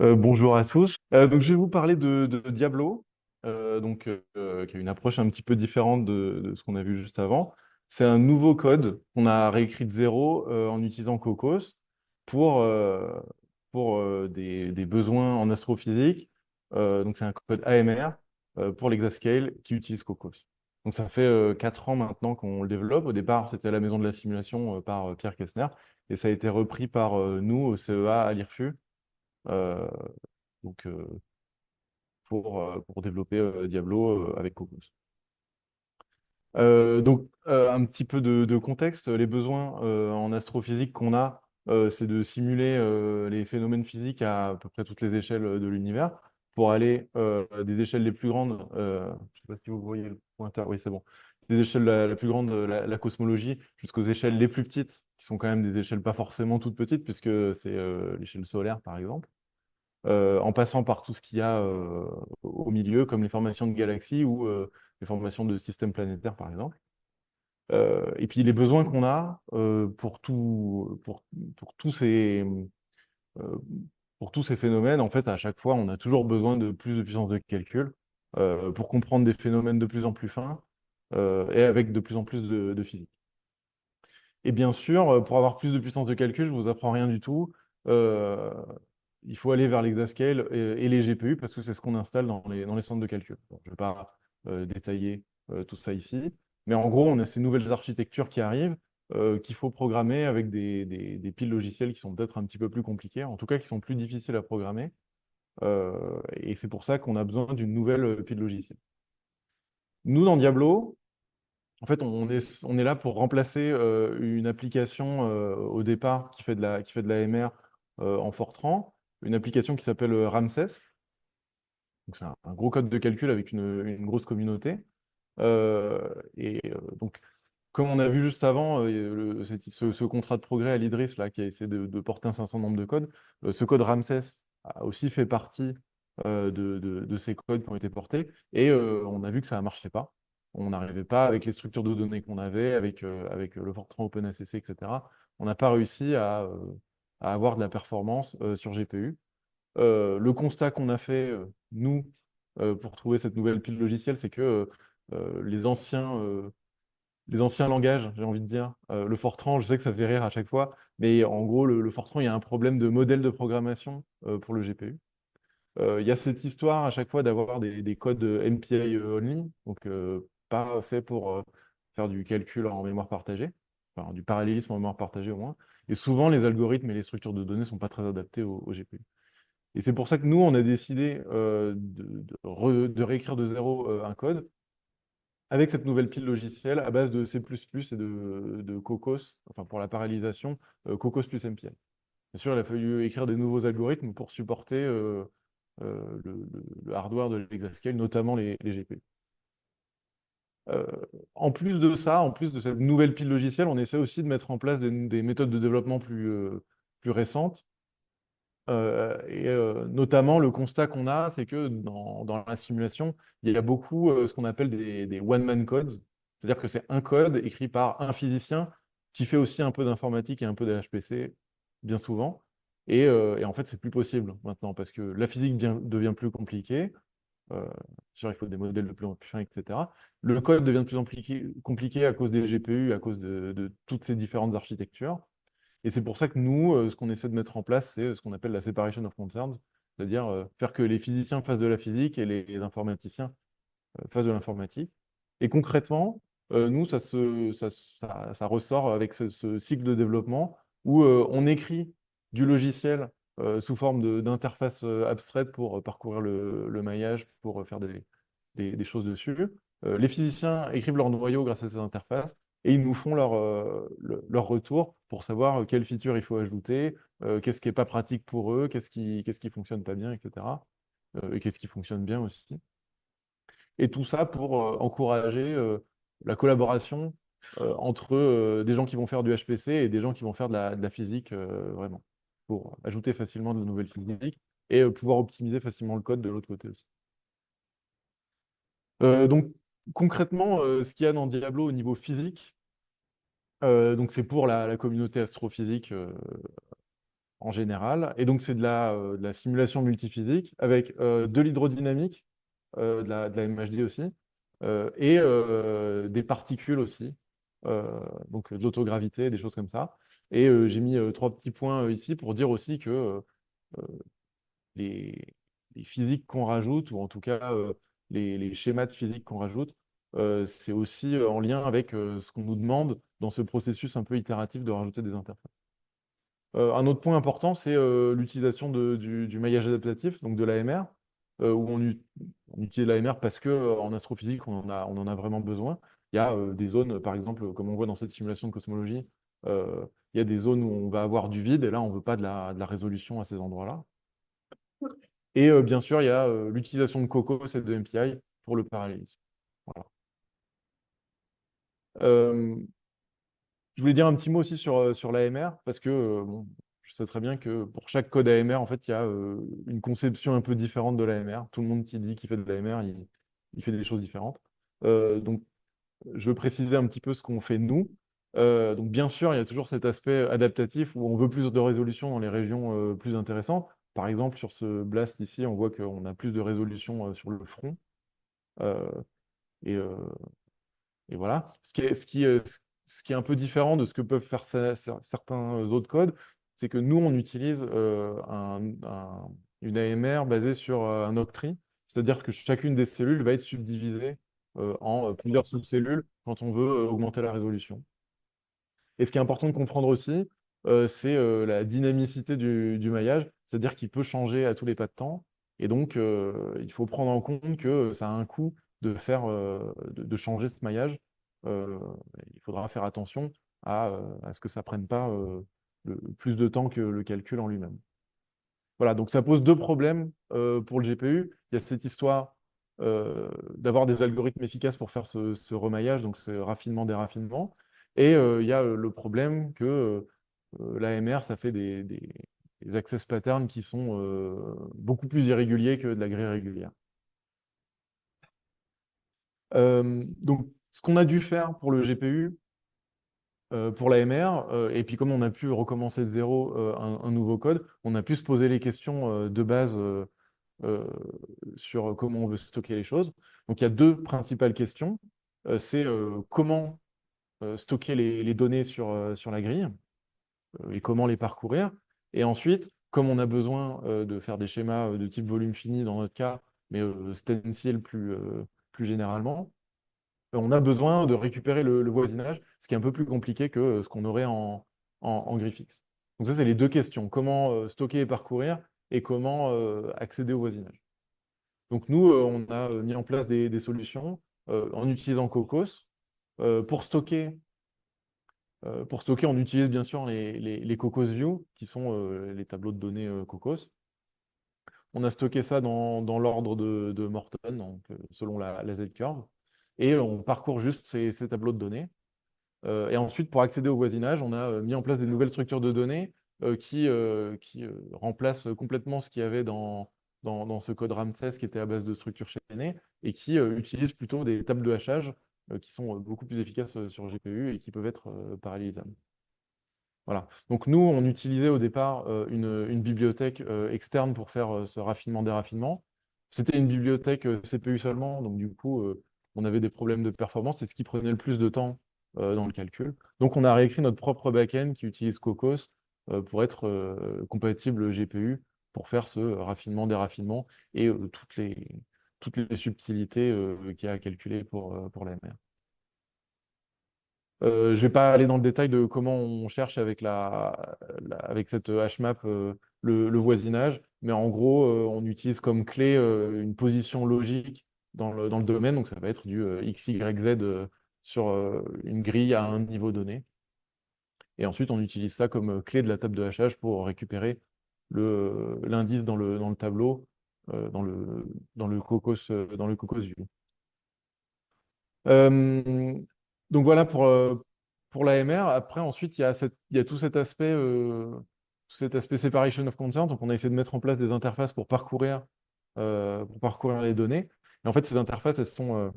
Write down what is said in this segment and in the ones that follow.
Bonjour à tous. Donc, je vais vous parler de Diablo, qui a une approche un petit peu différente de ce qu'on a vu juste avant. C'est un nouveau code qu'on a réécrit de zéro en utilisant Cocos pour, euh, pour des besoins en astrophysique. Donc, c'est un code AMR pour l'Exascale qui utilise Cocos. Donc, ça fait 4 ans maintenant qu'on le développe. Au départ, c'était à la Maison de la Simulation par Pierre Kessner et ça a été repris par nous au CEA à l'IRFU. euh, donc, pour développer Diablo avec Cocos. Un petit peu de contexte. Les besoins en astrophysique qu'on a, c'est de simuler les phénomènes physiques à peu près toutes les échelles de l'univers pour aller des échelles les plus grandes, je ne sais pas si vous voyez le pointeur, oui, c'est bon, des échelles la plus grande, la cosmologie, jusqu'aux échelles les plus petites, qui sont quand même des échelles pas forcément toutes petites, puisque c'est l'échelle solaire, par exemple. En passant par tout ce qu'il y a au milieu, comme les formations de galaxies ou les formations de systèmes planétaires, par exemple. Et puis les besoins qu'on a pour euh, pour tous ces phénomènes, en fait, à chaque fois, on a toujours besoin de plus de puissance de calcul pour comprendre des phénomènes de plus en plus fins et avec de plus en plus de physique. Et bien sûr, pour avoir plus de puissance de calcul, je ne vous apprends rien du tout. euh, il faut aller vers l'Exascale et les GPU parce que c'est ce qu'on installe dans les centres de calcul. Bon, je ne vais pas détailler tout ça ici, mais en gros, on a ces nouvelles architectures qui arrivent qu'il faut programmer avec des piles logicielles qui sont peut-être un petit peu plus compliquées, en tout cas qui sont plus difficiles à programmer. Et c'est pour ça qu'on a besoin d'une nouvelle pile logicielle. Nous, dans Diablo, en fait, on est là pour remplacer une application au départ qui fait de la MR en Fortran, une application qui s'appelle Ramsès. Donc, c'est un gros code de calcul avec une grosse communauté. Donc, comme on a vu juste avant, ce contrat de progrès à l'Idris là, qui a essayé de porter un certain nombre de codes, ce code Ramsès a aussi fait partie de ces codes qui ont été portés. Et on a vu que ça ne marchait pas. On n'arrivait pas avec les structures de données qu'on avait, avec le Fortran OpenACC, etc. On n'a pas réussi à avoir de la performance sur GPU. Le constat qu'on a fait, nous, pour trouver cette nouvelle pile logicielle, c'est que les anciens langages, j'ai envie de dire, le Fortran, je sais que ça fait rire à chaque fois, mais en gros, le Fortran, il y a un problème de modèle de programmation pour le GPU. Il y a cette histoire à chaque fois d'avoir des codes MPI only, donc pas fait pour faire du calcul en mémoire partagée, enfin du parallélisme en mémoire partagée au moins. Et souvent, les algorithmes et les structures de données ne sont pas très adaptés au GPU. Et c'est pour ça que nous, on a décidé de réécrire de zéro un code avec cette nouvelle pile logicielle à base de C++ et de Cocos, enfin pour la parallélisation, Cocos plus MPI. Bien sûr, il a fallu écrire des nouveaux algorithmes pour supporter le hardware de l'Exascale, notamment les GPU. Euh, En plus de ça, en plus de cette nouvelle pile logicielle, on essaie aussi de mettre en place des méthodes de développement plus récentes. Notamment, le constat qu'on a, c'est que dans la simulation, il y a beaucoup ce qu'on appelle des one-man codes. C'est-à-dire que c'est un code écrit par un physicien qui fait aussi un peu d'informatique et un peu de HPC, bien souvent. Et en fait, c'est plus possible maintenant parce que la physique devient plus compliquée. Bien sûr, il faut des modèles de plus en plus fins, etc. Le code devient de plus en plus compliqué à cause des GPU, à cause de toutes ces différentes architectures. Et c'est pour ça que nous, ce qu'on essaie de mettre en place, c'est ce qu'on appelle la separation of concerns, c'est-à-dire faire que les physiciens fassent de la physique et les informaticiens fassent de l'informatique. Et concrètement, nous, ça ressort avec ce cycle de développement où on écrit du logiciel sous forme d'interface abstraite pour parcourir le maillage, pour faire des choses dessus. Les physiciens écrivent leur noyau grâce à ces interfaces et ils nous font leur retour pour savoir quelles features il faut ajouter, qu'est-ce qui n'est pas pratique pour eux, qu'est-ce qui fonctionne pas bien, etc. Et qu'est-ce qui fonctionne bien aussi. Et tout ça pour encourager la collaboration entre des gens qui vont faire du HPC et des gens qui vont faire de la physique, vraiment, pour ajouter facilement de nouvelles physiques et pouvoir optimiser facilement le code de l'autre côté aussi. Donc, concrètement, ce qu'il y a dans Diablo au niveau physique, donc c'est pour la communauté astrophysique. en général. Et donc, c'est de la simulation multiphysique avec de l'hydrodynamique, de la MHD aussi, et des particules aussi, donc de l'autogravité, des choses comme ça. Et j'ai mis trois petits points ici pour dire aussi que les, les physiques qu'on rajoute, ou en tout cas les schémas de physique qu'on rajoute, c'est aussi en lien avec ce qu'on nous demande dans ce processus un peu itératif de rajouter des interfaces. Un autre point important, c'est l'utilisation du maillage adaptatif, donc de l'AMR, où on utilise l'AMR parce que en astrophysique, on en a vraiment besoin. Il y a des zones, par exemple, comme on voit dans cette simulation de cosmologie, il y a des zones où on va avoir du vide, et là, on ne veut pas de la résolution à ces endroits-là. Et bien sûr, il y a l'utilisation de COCOS et de MPI pour le parallélisme. Voilà. Euh, Je voulais dire un petit mot aussi sur l'AMR, parce que bon, je sais très bien que pour chaque code AMR, en fait, il y a une conception un peu différente de l'AMR. Tout le monde qui dit qu'il fait de l'AMR, il fait des choses différentes. Donc, je veux préciser un petit peu ce qu'on fait nous. Donc, bien sûr, il y a toujours cet aspect adaptatif où on veut plus de résolution dans les régions plus intéressantes. Par exemple, sur ce blast ici, on voit qu'on a plus de résolution sur le front. Euh, et, euh, et voilà. Ce qui est un peu différent de ce que peuvent faire certains autres codes, c'est que nous, on utilise une AMR basée sur un octree, c'est-à-dire que chacune des cellules va être subdivisée en plusieurs sous-cellules quand on veut augmenter la résolution. Et ce qui est important de comprendre aussi, c'est la dynamicité du maillage, c'est-à-dire qu'il peut changer à tous les pas de temps. Et donc, il faut prendre en compte que ça a un coût de changer ce maillage. Euh, il faudra faire attention à ce que ça ne prenne pas plus de temps que le calcul en lui-même. Voilà, donc ça pose deux problèmes pour le GPU. Il y a cette histoire d'avoir des algorithmes efficaces pour faire ce remaillage, donc ce raffinement-déraffinement. Et il y a le problème que l'AMR, ça fait des access patterns qui sont beaucoup plus irréguliers que de la grille régulière. Donc, ce qu'on a dû faire pour le GPU, pour l'AMR, et puis comme on a pu recommencer de zéro un nouveau code, on a pu se poser les questions de base euh, sur comment on veut stocker les choses. Donc il y a deux principales questions. C'est comment stocker les données sur la grille et comment les parcourir. Et ensuite, comme on a besoin de faire des schémas de type volume fini dans notre cas, mais stencil plus généralement, on a besoin de récupérer le voisinage, ce qui est un peu plus compliqué que ce qu'on aurait en GriffX. Donc ça, c'est les deux questions. Comment stocker et parcourir et comment accéder au voisinage. Donc nous, on a mis en place des solutions en utilisant Cocos. Euh, pour stocker, pour stocker, on utilise bien sûr les Cocos View, qui sont les tableaux de données Cocos. On a stocké ça dans l'ordre de Morton, donc, selon la Z-curve. Et on parcourt juste ces tableaux de données. Et ensuite, pour accéder au voisinage, on a mis en place des nouvelles structures de données qui remplacent complètement ce qu'il y avait dans ce code Ramsès qui était à base de structures chaînées et qui utilisent plutôt des tables de hachage qui sont beaucoup plus efficaces sur GPU et qui peuvent être parallélisables. Voilà. Donc nous, on utilisait au départ une bibliothèque externe pour faire ce raffinement-déraffinement. C'était une bibliothèque CPU seulement, donc du coup, on avait des problèmes de performance. C'est ce qui prenait le plus de temps dans le calcul. Donc on a réécrit notre propre backend qui utilise Cocos pour être compatible GPU pour faire ce raffinement-déraffinement et toutes les subtilités qu'il y a à calculer pour la MR. Je ne vais pas aller dans le détail de comment on cherche avec avec cette HMAP le voisinage, mais en gros, on utilise comme clé une position logique dans le domaine, donc ça va être du X, Y, Z sur une grille à un niveau donné. Et ensuite, on utilise ça comme clé de la table de hachage pour récupérer l'indice dans le tableau, dans le cocos view. Euh, donc voilà pour l'AMR. Après, ensuite, il y a tout cet aspect separation of concern. Donc, on a essayé de mettre en place des interfaces pour parcourir les données. Et en fait, ces interfaces, elles sont,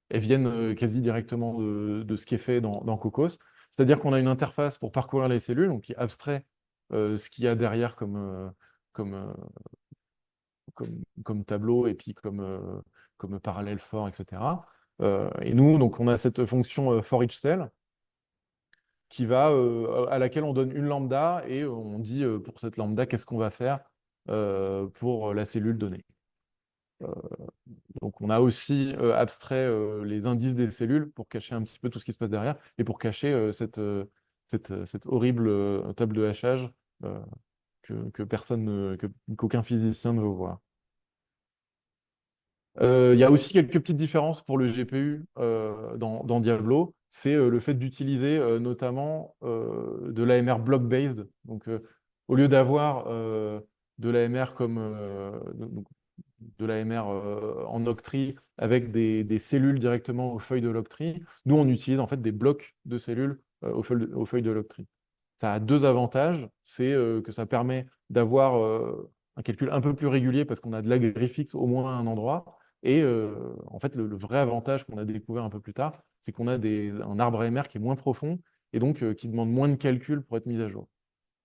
elles viennent quasi directement de ce qui est fait dans Cocos. C'est-à-dire qu'on a une interface pour parcourir les cellules, donc qui abstrait ce qu'il y a derrière comme, euh, comme tableau et puis comme parallèle for, etc. Et nous, donc, on a cette fonction for each cell à laquelle on donne une lambda et on dit pour cette lambda qu'est-ce qu'on va faire pour la cellule donnée. Euh, donc on a aussi abstrait les indices des cellules pour cacher un petit peu tout ce qui se passe derrière et pour cacher cette horrible table de hachage euh, que qu'aucun physicien ne veut voir. Il y a aussi quelques petites différences pour le GPU dans Diablo. C'est le fait d'utiliser notamment de l'AMR block-based. Donc, au lieu d'avoir de l'AMR donc, de l'AMR en octree avec des cellules directement aux feuilles de l'octree, nous, on utilise en fait des blocs de cellules aux feuilles de l'octree. Ça a deux avantages. C'est que ça permet d'avoir un calcul un peu plus régulier parce qu'on a de l'agrifix au moins à un endroit. Et en fait, le vrai avantage qu'on a découvert un peu plus tard, c'est qu'on a un arbre AMR qui est moins profond et donc qui demande moins de calculs pour être mis à jour.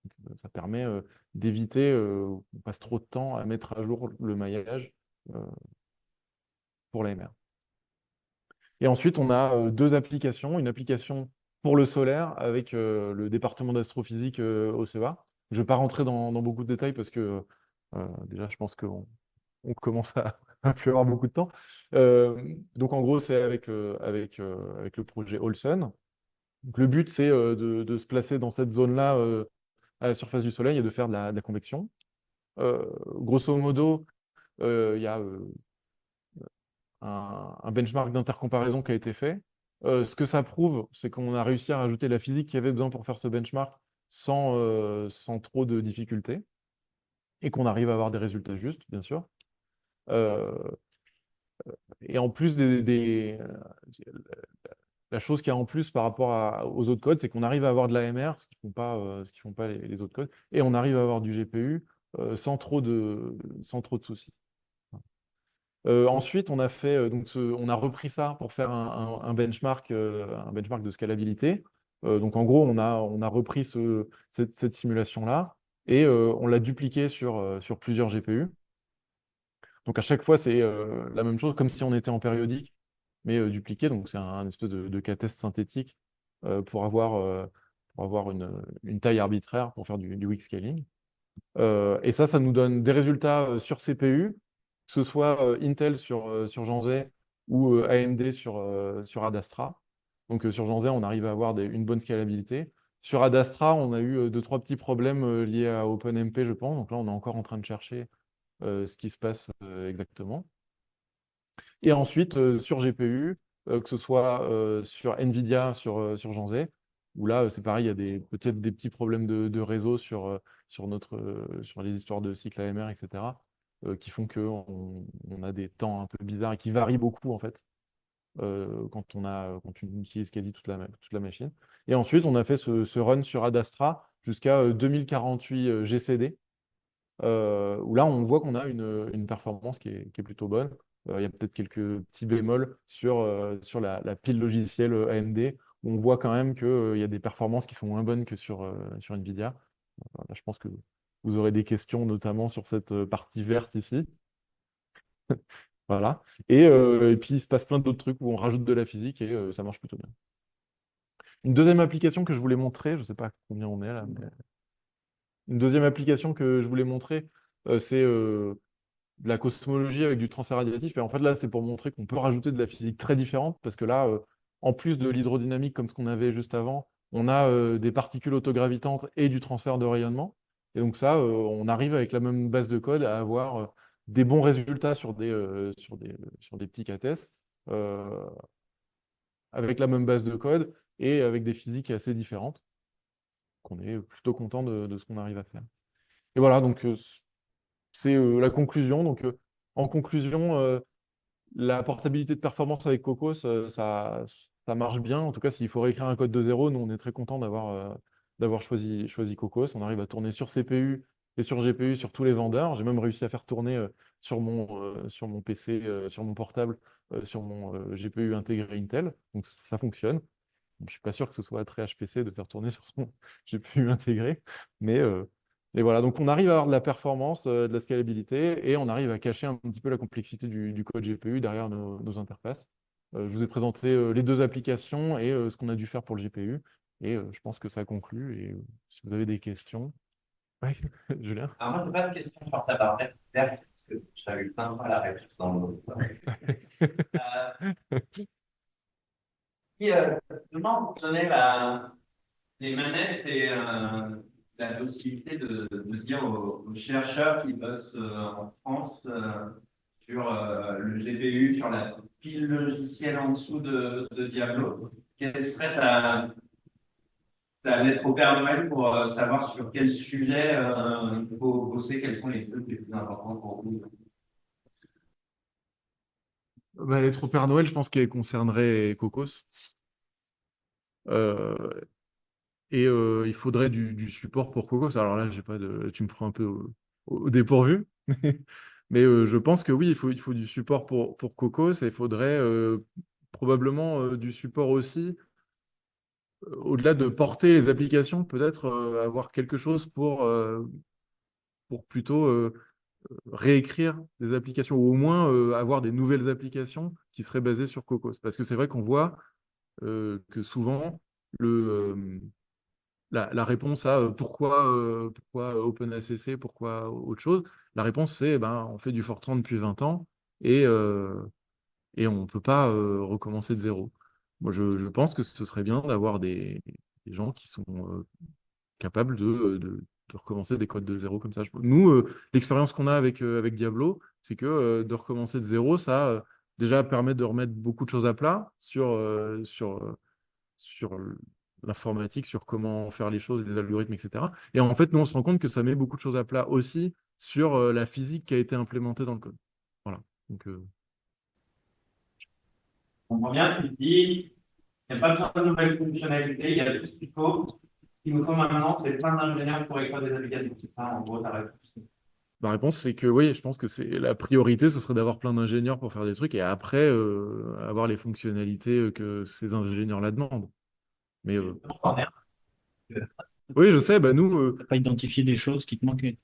Donc, ça permet d'éviter qu'on passe trop de temps à mettre à jour le maillage euh, pour l'AMR. Et ensuite, on a deux applications. Une application pour le solaire avec le département d'astrophysique au CEA. Je ne vais pas rentrer dans beaucoup de détails parce que déjà, je pense qu'on commence à plus avoir beaucoup de temps. Donc, en gros, c'est avec le projet Olsen. Donc, le but, c'est de se placer dans cette zone-là à la surface du Soleil et de faire de la convection. Grosso modo, il y a un benchmark d'intercomparaison qui a été fait. Ce que ça prouve, c'est qu'on a réussi à rajouter la physique qu'il y avait besoin pour faire ce benchmark sans trop de difficultés et qu'on arrive à avoir des résultats justes, bien sûr. Euh, et en plus, la chose qu'il y a en plus par rapport aux autres codes, c'est qu'on arrive à avoir de l'AMR, ce qu'ils font pas les autres codes, et on arrive à avoir du GPU sans trop de soucis. Ensuite, on a fait, on a repris ça pour faire un benchmark de scalabilité. Donc, en gros, on a repris cette simulation-là et on l'a dupliqué sur plusieurs GPU. Donc, à chaque fois, c'est la même chose, comme si on était en périodique, mais dupliqué. Donc, c'est un espèce de k-test synthétique pour avoir une taille arbitraire pour faire du weak scaling. Et ça nous donne des résultats sur CPU, que ce soit Intel sur Janzé ou AMD sur Adastra. Donc sur Janzé, on arrive à avoir une bonne scalabilité. Sur Adastra, on a eu deux, trois petits problèmes liés à OpenMP, je pense. Donc là, on est encore en train de chercher ce qui se passe exactement. Et ensuite, sur GPU, que ce soit sur NVIDIA, sur Janzé, où là, c'est pareil, il y a peut-être des petits problèmes de réseau sur les histoires de cycle AMR, etc., qui font qu'on a des temps un peu bizarres et qui varient beaucoup, en fait, quand on utilise quasi toute la machine. Et ensuite, on a fait ce run sur Adastra jusqu'à 2048 GCD, où là, on voit qu'on a une performance qui est plutôt bonne. Il y a peut-être quelques petits bémols sur la pile logicielle AMD, où on voit quand même qu'il y a des performances qui sont moins bonnes que sur NVIDIA. Là, je pense que vous aurez des questions, notamment sur cette partie verte ici. Voilà. Et puis, il se passe plein d'autres trucs où on rajoute de la physique et ça marche plutôt bien. Une deuxième application que je voulais montrer, je ne sais pas combien on est là, mais une deuxième application que je voulais montrer, c'est de la cosmologie avec du transfert radiatif. Et en fait, là, c'est pour montrer qu'on peut rajouter de la physique très différente, parce que là, en plus de l'hydrodynamique comme ce qu'on avait juste avant, on a des particules autogravitantes et du transfert de rayonnement. Et donc ça, on arrive avec la même base de code à avoir des bons résultats sur des petits k-tests, euh, avec la même base de code et avec des physiques assez différentes, qu'on est plutôt content de ce qu'on arrive à faire. Et voilà, donc c'est la conclusion. Donc, en conclusion, la portabilité de performance avec Cocos, ça marche bien. En tout cas, s'il faut réécrire un code de zéro, nous, on est très content d'avoir choisi Cocos. On arrive à tourner sur CPU et sur GPU sur tous les vendeurs. J'ai même réussi à faire tourner sur mon PC, sur mon portable, sur mon GPU intégré Intel. Donc, ça fonctionne. je ne suis pas sûr que ce soit très HPC de faire tourner sur son GPU intégré. Mais voilà, donc on arrive à avoir de la performance, de la scalabilité, et on arrive à cacher un petit peu la complexité du code GPU derrière nos interfaces. Je vous ai présenté les deux applications et ce qu'on a dû faire pour le GPU. Et je pense que ça conclut. Et si vous avez des questions. Ouais, Julien. Alors, moi, je n'ai pas de question sur ta barre parce que j'avais eu plein de fois la réponse dans le. Puis, justement, vous donnez les manettes et la possibilité de dire aux chercheurs qui bossent en France sur le GPU, sur la pile logicielle en dessous de Diablo. Quelle serait ta lettre au Père Noël pour savoir sur quel sujet il faut bosser, quels sont les trucs les plus importants pour vous? Bah, lettre au Père Noël, je pense qu'elle concernerait Cocos. Euh, et il faudrait du support pour Cocos. Alors là, j'ai pas de... tu me prends un peu au dépourvu. Mais je pense que oui, il faut du support pour Cocos et il faudrait probablement du support aussi, au-delà de porter les applications, peut-être avoir quelque chose pour plutôt réécrire des applications ou au moins avoir des nouvelles applications qui seraient basées sur Cocos. Parce que c'est vrai qu'on voit que souvent, le, la réponse à pourquoi OpenACC, pourquoi autre chose, la réponse c'est ben, on fait du Fortran depuis 20 ans et on ne peut pas recommencer de zéro. Moi, je pense que ce serait bien d'avoir des gens qui sont capables de recommencer des codes de zéro comme ça. Nous, l'expérience qu'on a avec Diablo, c'est que de recommencer de zéro, ça déjà permet de remettre beaucoup de choses à plat sur l'informatique, sur comment faire les choses, les algorithmes, etc. Et en fait, nous, on se rend compte que ça met beaucoup de choses à plat aussi sur la physique qui a été implémentée dans le code. Voilà. Donc, On comprend bien, tu dis, il n'y a pas besoin de nouvelles fonctionnalités, il y a tout ce qu'il faut. Ce qu'il nous faut maintenant, c'est plein d'ingénieurs pour écrire des applications. C'est ça, en gros, ta réponse. la réponse, c'est que oui, je pense que c'est la priorité, ce serait d'avoir plein d'ingénieurs pour faire des trucs et après avoir les fonctionnalités que ces ingénieurs-là demandent. Mais On est oui, je sais, bah, nous, T'as pas identifié des choses qui te manquaient.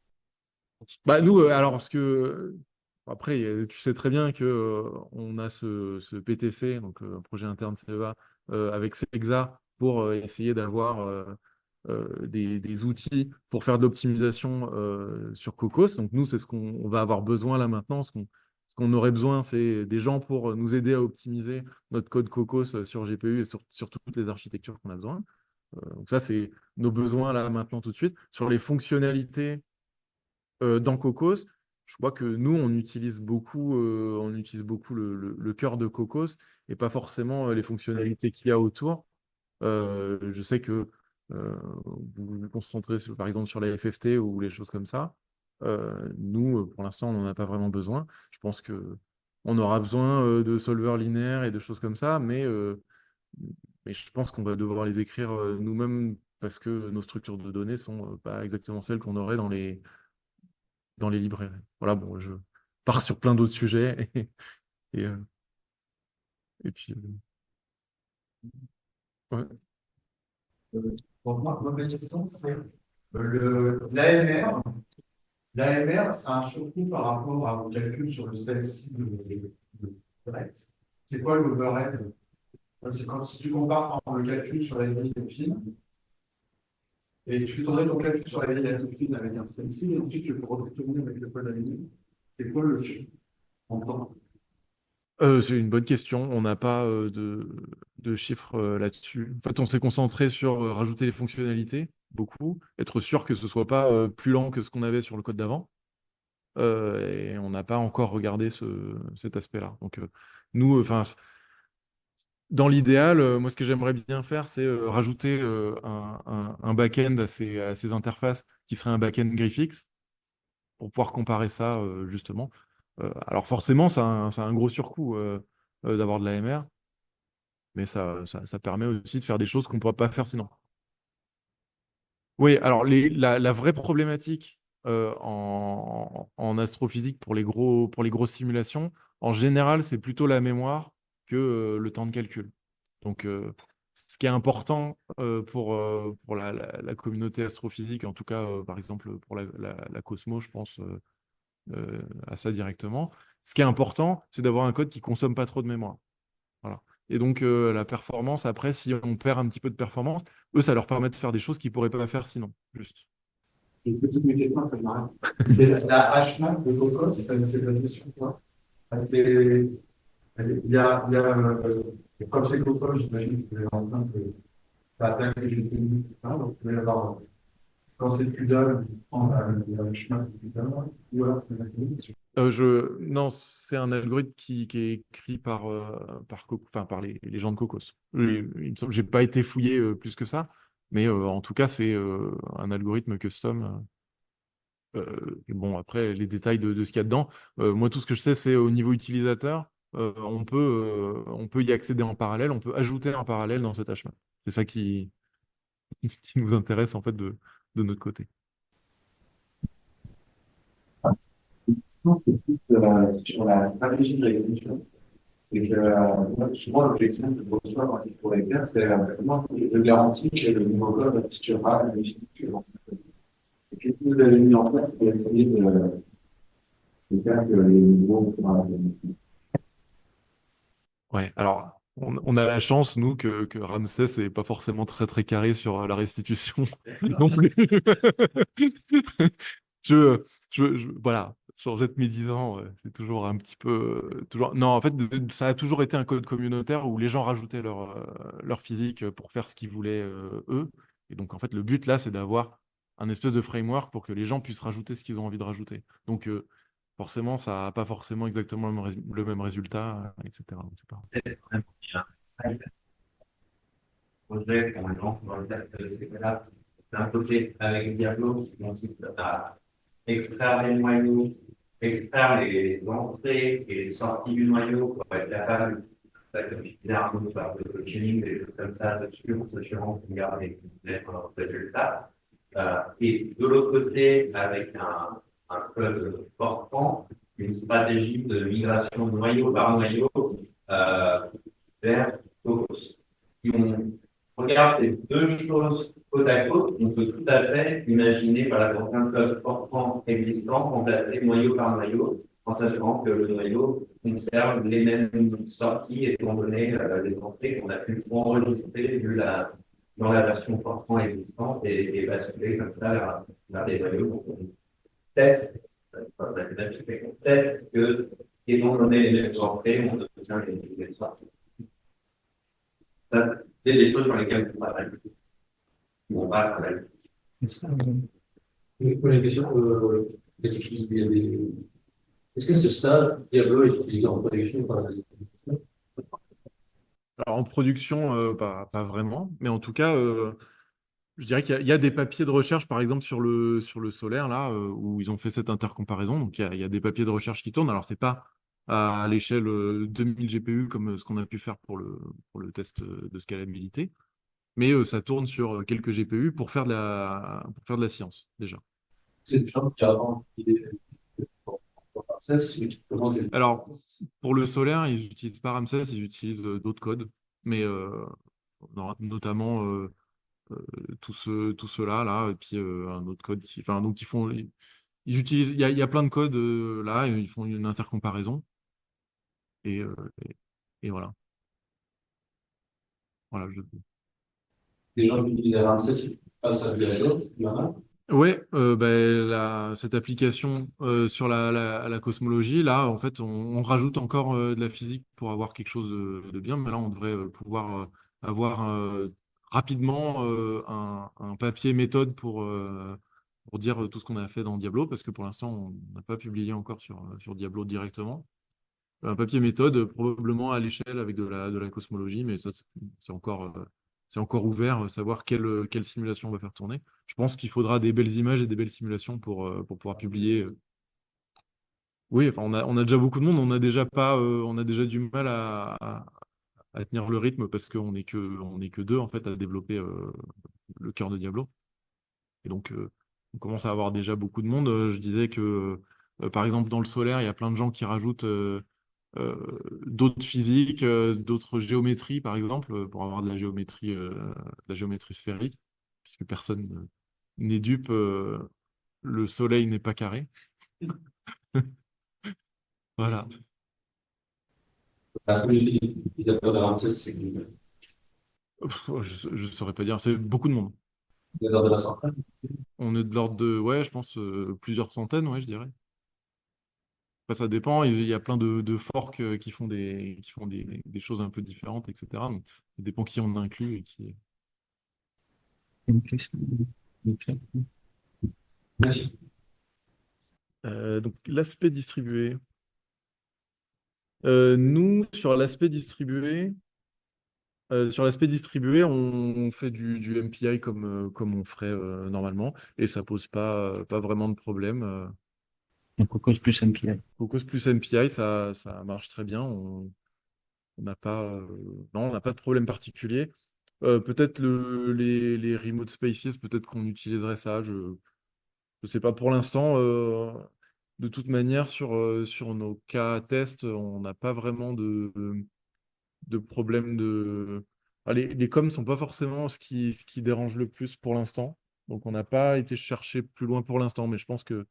alors, parce que, après, tu sais très bien que on a ce PTC, donc un projet interne CEA, avec Sexa, pour essayer d'avoir des outils pour faire de l'optimisation sur Cocos. Donc, nous, c'est ce qu'on va avoir besoin là maintenant. Ce qu'on aurait besoin, c'est des gens pour nous aider à optimiser notre code Cocos sur GPU et sur toutes les architectures qu'on a besoin. Donc, ça, c'est nos besoins là maintenant tout de suite. Sur les fonctionnalités, dans Cocos, je crois que nous, on utilise beaucoup le cœur de Cocos et pas forcément les fonctionnalités qu'il y a autour. Je sais que vous vous concentrez par exemple sur la FFT ou les choses comme ça. Nous, pour l'instant, on n'en a pas vraiment besoin. Je pense que on aura besoin de solvers linéaires et de choses comme ça, mais je pense qu'on va devoir les écrire nous-mêmes parce que nos structures de données sont pas exactement celles qu'on aurait dans les librairies. Voilà, bon, je pars sur plein d'autres sujets. Et, euh, et puis, ouais. Bon, ma question, c'est l'AMR. L'AMR, c'est un surcoût par rapport à vos calculs sur le statistique de correct. C'est quoi l'overhead? C'est quand si tu compares par exemple, le calcul sur la grille de film et tu tournes ton calcul sur la grille de film avec un statistique et ensuite tu peux retourner avec le code aligné. C'est quoi le surcoût en temps? C'est une bonne question. On n'a pas de chiffres là-dessus. En fait, on s'est concentré sur rajouter les fonctionnalités, beaucoup, être sûr que ce soit pas plus lent que ce qu'on avait sur le code d'avant. Et on n'a pas encore regardé cet aspect-là. Donc, nous, enfin, dans l'idéal, moi, ce que j'aimerais bien faire, c'est rajouter un back-end à ces interfaces qui serait un back-end GriffX pour pouvoir comparer ça, justement. Alors, forcément, ça a un gros surcoût d'avoir de l'AMR, mais ça permet aussi de faire des choses qu'on ne pourra pas faire sinon. Oui, alors la vraie problématique en astrophysique pour les grosses simulations, en général, c'est plutôt la mémoire que le temps de calcul. Donc, ce qui est important pour la communauté astrophysique, en tout cas, par exemple, pour la Cosmo, je pense à ça directement. Ce qui est important, c'est d'avoir un code qui consomme pas trop de mémoire. Voilà. Et donc, la performance, après, si on perd un petit peu de performance, eux, ça leur permet de faire des choses qu'ils ne pourraient pas faire sinon. Juste. Une petite question, ça m'arrête. C'est la HMAP de Cocos, c'est basé sur quoi? C'est- comme c'est Cocos, j'imagine que vous êtes en train de attaquer les GPU, etc. Donc, vous allez avoir, quand c'est CUDA, vous prendre la HMAP de CUDA, ou alors c'est la technique. Non, c'est un algorithme qui est écrit par les gens de Cocos. Il me semble, j'ai pas été fouillé plus que ça, mais en tout cas, c'est un algorithme custom. Et bon, après, les détails de ce qu'il y a dedans, moi, tout ce que je sais, c'est au niveau utilisateur, on peut y accéder en parallèle, on peut ajouter un parallèle dans cet HMAP. C'est ça qui nous intéresse, en fait, de notre côté. Non, c'est plus sur la stratégie de l'exécution. Et que, moi, souvent, l'objectif de Bootstrap, quand il faut les faire, c'est vraiment de garantir que le nouveau code affichera la définition. Et qu'est-ce que vous avez mis en place pour essayer de faire que les nouveaux Ouais, alors, on a la chance, nous, que Ramsès n'est pas forcément très, très carré sur la restitution non plus. Voilà, sans être médisant, c'est toujours un petit peu. Toujours... Non, en fait, ça a toujours été un code communautaire où les gens rajoutaient leur physique pour faire ce qu'ils voulaient eux. Et donc, en fait, le but là, c'est d'avoir un espèce de framework pour que les gens puissent rajouter ce qu'ils ont envie de rajouter. Donc, forcément, ça n'a pas forcément exactement le même résultat, etc. etc. Peut-être vraiment bien. Projet, par exemple, dans le cadre de ces cas-là, c'est un projet avec Diablo qui consiste à extraire les noyaux, extraire les entrées et les sorties du noyau pour être capable, comme je disais, un peu faire de tuning, des choses comme ça dessus, en s'assurant qu'on garde les résultats. Et de l'autre côté, avec un code portant, une stratégie de migration de noyau par noyau vers Cocos. Si on regarde ces deux choses côte à côte, on peut tout à fait imaginer, voilà, dans un code portant existant, remplacer noyau par noyau, en sachant que le noyau conserve les mêmes sorties, étant donné les entrées qu'on a pu enregistrer dans la version portant existante et basculer comme ça vers des noyaux. Donc, on teste, on teste que, étant donné les mêmes entrées, on obtient les sorties. Ça, c'est des choses sur lesquelles on travaille. On va travailler. Une question, est-ce qu'il y a des... Est-ce que ce stade, Diablo est utilisé en production par les équipes? Alors en production, pas vraiment, mais en tout cas, je dirais qu'il y a des papiers de recherche, par exemple sur le solaire, là, où ils ont fait cette intercomparaison. Donc il y a des papiers de recherche qui tournent. Alors c'est pas à l'échelle 2000 GPU comme ce qu'on a pu faire pour le test de scalabilité, mais ça tourne sur quelques GPU pour faire de la science, déjà. C'est des gens qui avant, pour Access, mais qui commencent à... Alors, pour le solaire, ils n'utilisent pas Ramsès, ils utilisent d'autres codes, mais notamment tout cela là, et puis un autre code enfin, donc ils utilisent, il y a plein de codes là, et ils font une intercomparaison, et, euh, et voilà. Voilà, Des gens qui utilisent Access, ils passent à Diablo, il y en a. Ouais, ben, cette application sur la cosmologie, là, en fait, on rajoute encore de la physique pour avoir quelque chose de bien, mais là, on devrait pouvoir avoir rapidement un papier méthode pour dire tout ce qu'on a fait dans Diablo, parce que pour l'instant, on n'a pas publié encore sur Diablo directement. Un papier méthode, probablement à l'échelle avec de la cosmologie, mais ça, c'est encore ouvert, savoir quelle simulation on va faire tourner. Je pense qu'il faudra des belles images et des belles simulations pour pouvoir publier. Oui, enfin, on a déjà beaucoup de monde, on a déjà du mal à tenir le rythme parce qu'on est que deux en fait à développer le cœur de Diablo. Et donc, on commence à avoir déjà beaucoup de monde. Je disais que, par exemple, dans le solaire, il y a plein de gens qui rajoutent d'autres physiques, d'autres géométries, par exemple, pour avoir de la géométrie sphérique, puisque personne n'est dupe, le soleil n'est pas carré. Voilà. Il a peur de Ramsès, c'est Je ne saurais pas dire, c'est beaucoup de monde. l'heure de la centrale. On est de l'ordre de, ouais, je pense, plusieurs centaines, ouais, je dirais. Après, ça dépend, il y a plein de forks qui font des choses un peu différentes, etc. Donc, ça dépend qui on inclut et qui. Ok. Merci. Donc, l'aspect distribué. Nous, sur l'aspect distribué, on fait du MPI comme on ferait normalement, et ça pose pas vraiment de problème. Donc, Cocos plus MPI. Focus plus MPI, ça marche très bien. On n'a pas, non, on n'a pas de problème particulier. Peut-être les remote spaces, peut-être qu'on utiliserait ça. Je ne sais pas pour l'instant. De toute manière, sur nos cas tests, on n'a pas vraiment de problème de. Ah, les coms sont pas forcément ce qui dérange le plus pour l'instant. Donc, on n'a pas été chercher plus loin pour l'instant. Mais je pense que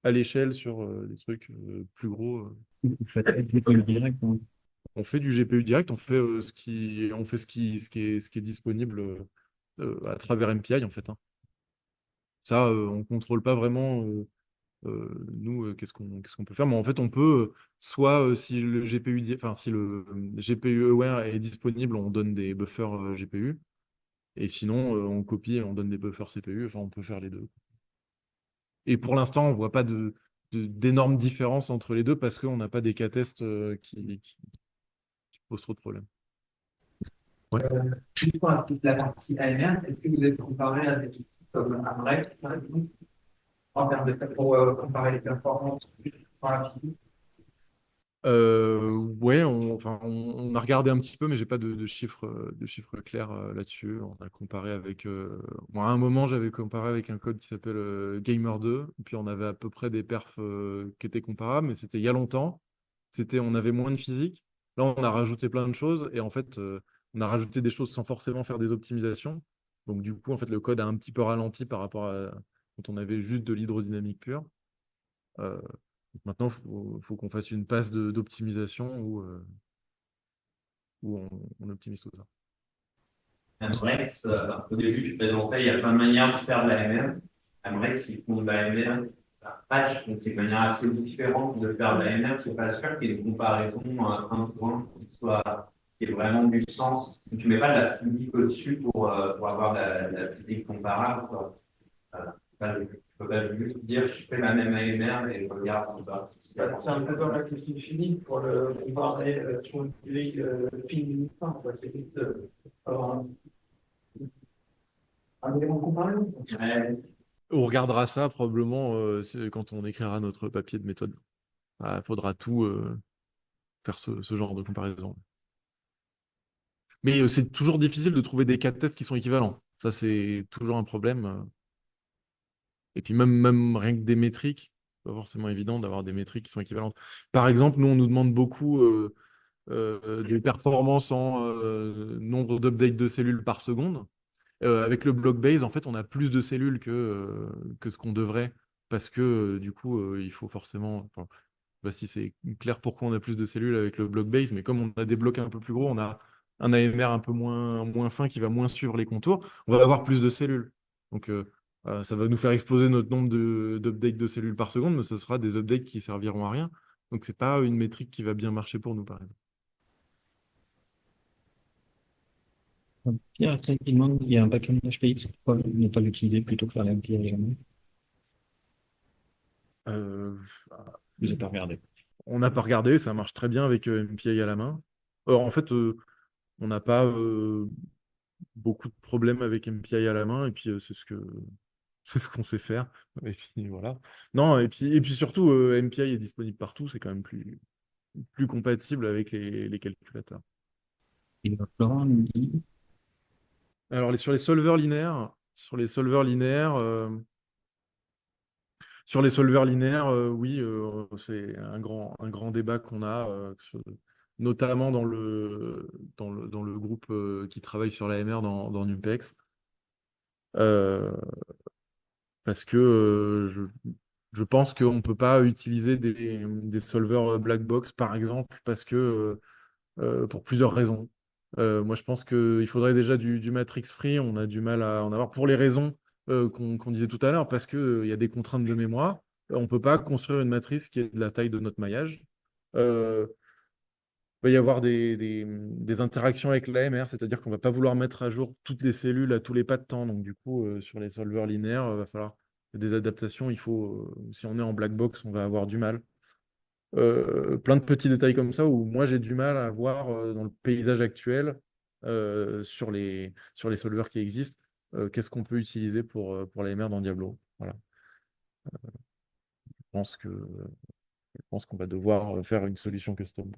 à l'échelle, sur des trucs plus gros, Vous faites exécuter direct. Donc. on fait du GPU direct. On fait ce qui est disponible à travers MPI, en fait, hein. Ça, on contrôle pas vraiment. Nous, qu'est-ce qu'on peut faire? Mais en fait, on peut, soit si le GPU, enfin, si le GPU aware est disponible, on donne des buffers GPU. Et sinon, on copie et on donne des buffers CPU. Enfin, on peut faire les deux. Et pour l'instant, on voit pas d'énormes différences entre les deux parce qu'on n'a pas des cas tests qui posent trop de problèmes. Ouais. Juste pour la partie AMR, est-ce que vous êtes comparé à des outils comme Amrex, par exemple, en termes de pour comparer les performances dans la physique? Ouais, enfin, on a regardé un petit peu, mais j'ai pas de chiffres clairs là-dessus. On a comparé avec. Moi, à un moment, j'avais comparé avec un code qui s'appelle Gamer 2, et puis on avait à peu près des perfs qui étaient comparables, mais c'était il y a longtemps. On avait moins de physique. Là, on a rajouté plein de choses, et en fait, on a rajouté des choses sans forcément faire des optimisations. Donc, du coup, en fait, le code a un petit peu ralenti par rapport à quand on avait juste de l'hydrodynamique pure. Euh, Maintenant, il faut qu'on fasse une passe d'optimisation où on optimise tout ça. Amrex, au début, tu présentais, il y a plein de manières de faire de l'AMR. Amrex, ils font de l'AMR par patch, donc c'est une manière assez différente de faire de l'AMR. Je ne suis pas sûr qu'il y ait une comparaison un point qui ait vraiment du sens. Donc, tu ne mets pas de la physique au-dessus pour avoir de la physique comparable, quoi. Tu peux pas juste dire je fais la même AMR et regarde tout ça. C'est un peu comme la question physique pour le comparer sur une physique fine quoi. C'est juste avoir un élément de comparaison. Ouais. On regardera ça probablement quand on écrira notre papier de méthode. Il faudra tout faire ce genre de comparaison. Mais c'est toujours difficile de trouver des cas de tests qui sont équivalents. Ça, c'est toujours un problème. Et puis même rien que des métriques, pas forcément évident d'avoir des métriques qui sont équivalentes. Par exemple, nous, on nous demande beaucoup des performances en nombre d'updates de cellules par seconde. Avec le block base, en fait, on a plus de cellules que ce qu'on devrait, parce que du coup, il faut forcément. Enfin, je sais pas si c'est clair pourquoi on a plus de cellules avec le block base, mais comme on a des blocs un peu plus gros, on a un AMR un peu moins fin qui va moins suivre les contours, on va avoir plus de cellules. Donc, ça va nous faire exploser notre nombre d'updates de cellules par seconde, mais ce sera des updates qui serviront à rien. Donc, c'est pas une métrique qui va bien marcher pour nous, par exemple. Pierre, après, il demande, il y a un backend HPX, pourquoi ne pas l'utiliser plutôt que faire la MPI également? Euh, Vous n'avez pas regardé. On n'a pas regardé, ça marche très bien avec MPI à la main. En fait, on n'a pas beaucoup de problèmes avec MPI à la main, et puis c'est ce qu'on sait faire. Et puis voilà. Non, et puis surtout, MPI est disponible partout, c'est quand même plus compatible avec les calculateurs. Et Florent nous dit, Alors, sur les solveurs linéaires, Sur les solveurs linéaires, oui, c'est un grand débat qu'on a, notamment dans le groupe qui travaille sur l'AMR dans NUPEX. Euh, Parce que je pense qu'on ne peut pas utiliser des solveurs black box, par exemple, parce que pour plusieurs raisons. Moi, je pense qu'il faudrait déjà du matrix free. On a du mal à en avoir pour les raisons qu'on disait tout à l'heure, parce qu'il y a des contraintes de mémoire. On ne peut pas construire une matrice qui est de la taille de notre maillage. Euh, il va y avoir des interactions avec l'AMR, c'est-à-dire qu'on ne va pas vouloir mettre à jour toutes les cellules à tous les pas de temps. Donc, du coup, sur les solveurs linéaires, il va falloir des adaptations. Si on est en black box, on va avoir du mal. Plein de petits détails comme ça où moi j'ai du mal à voir dans le paysage actuel sur les solveurs qui existent, qu'est-ce qu'on peut utiliser pour l'AMR dans Diablo. Voilà. Je pense qu'on va devoir faire une solution custom.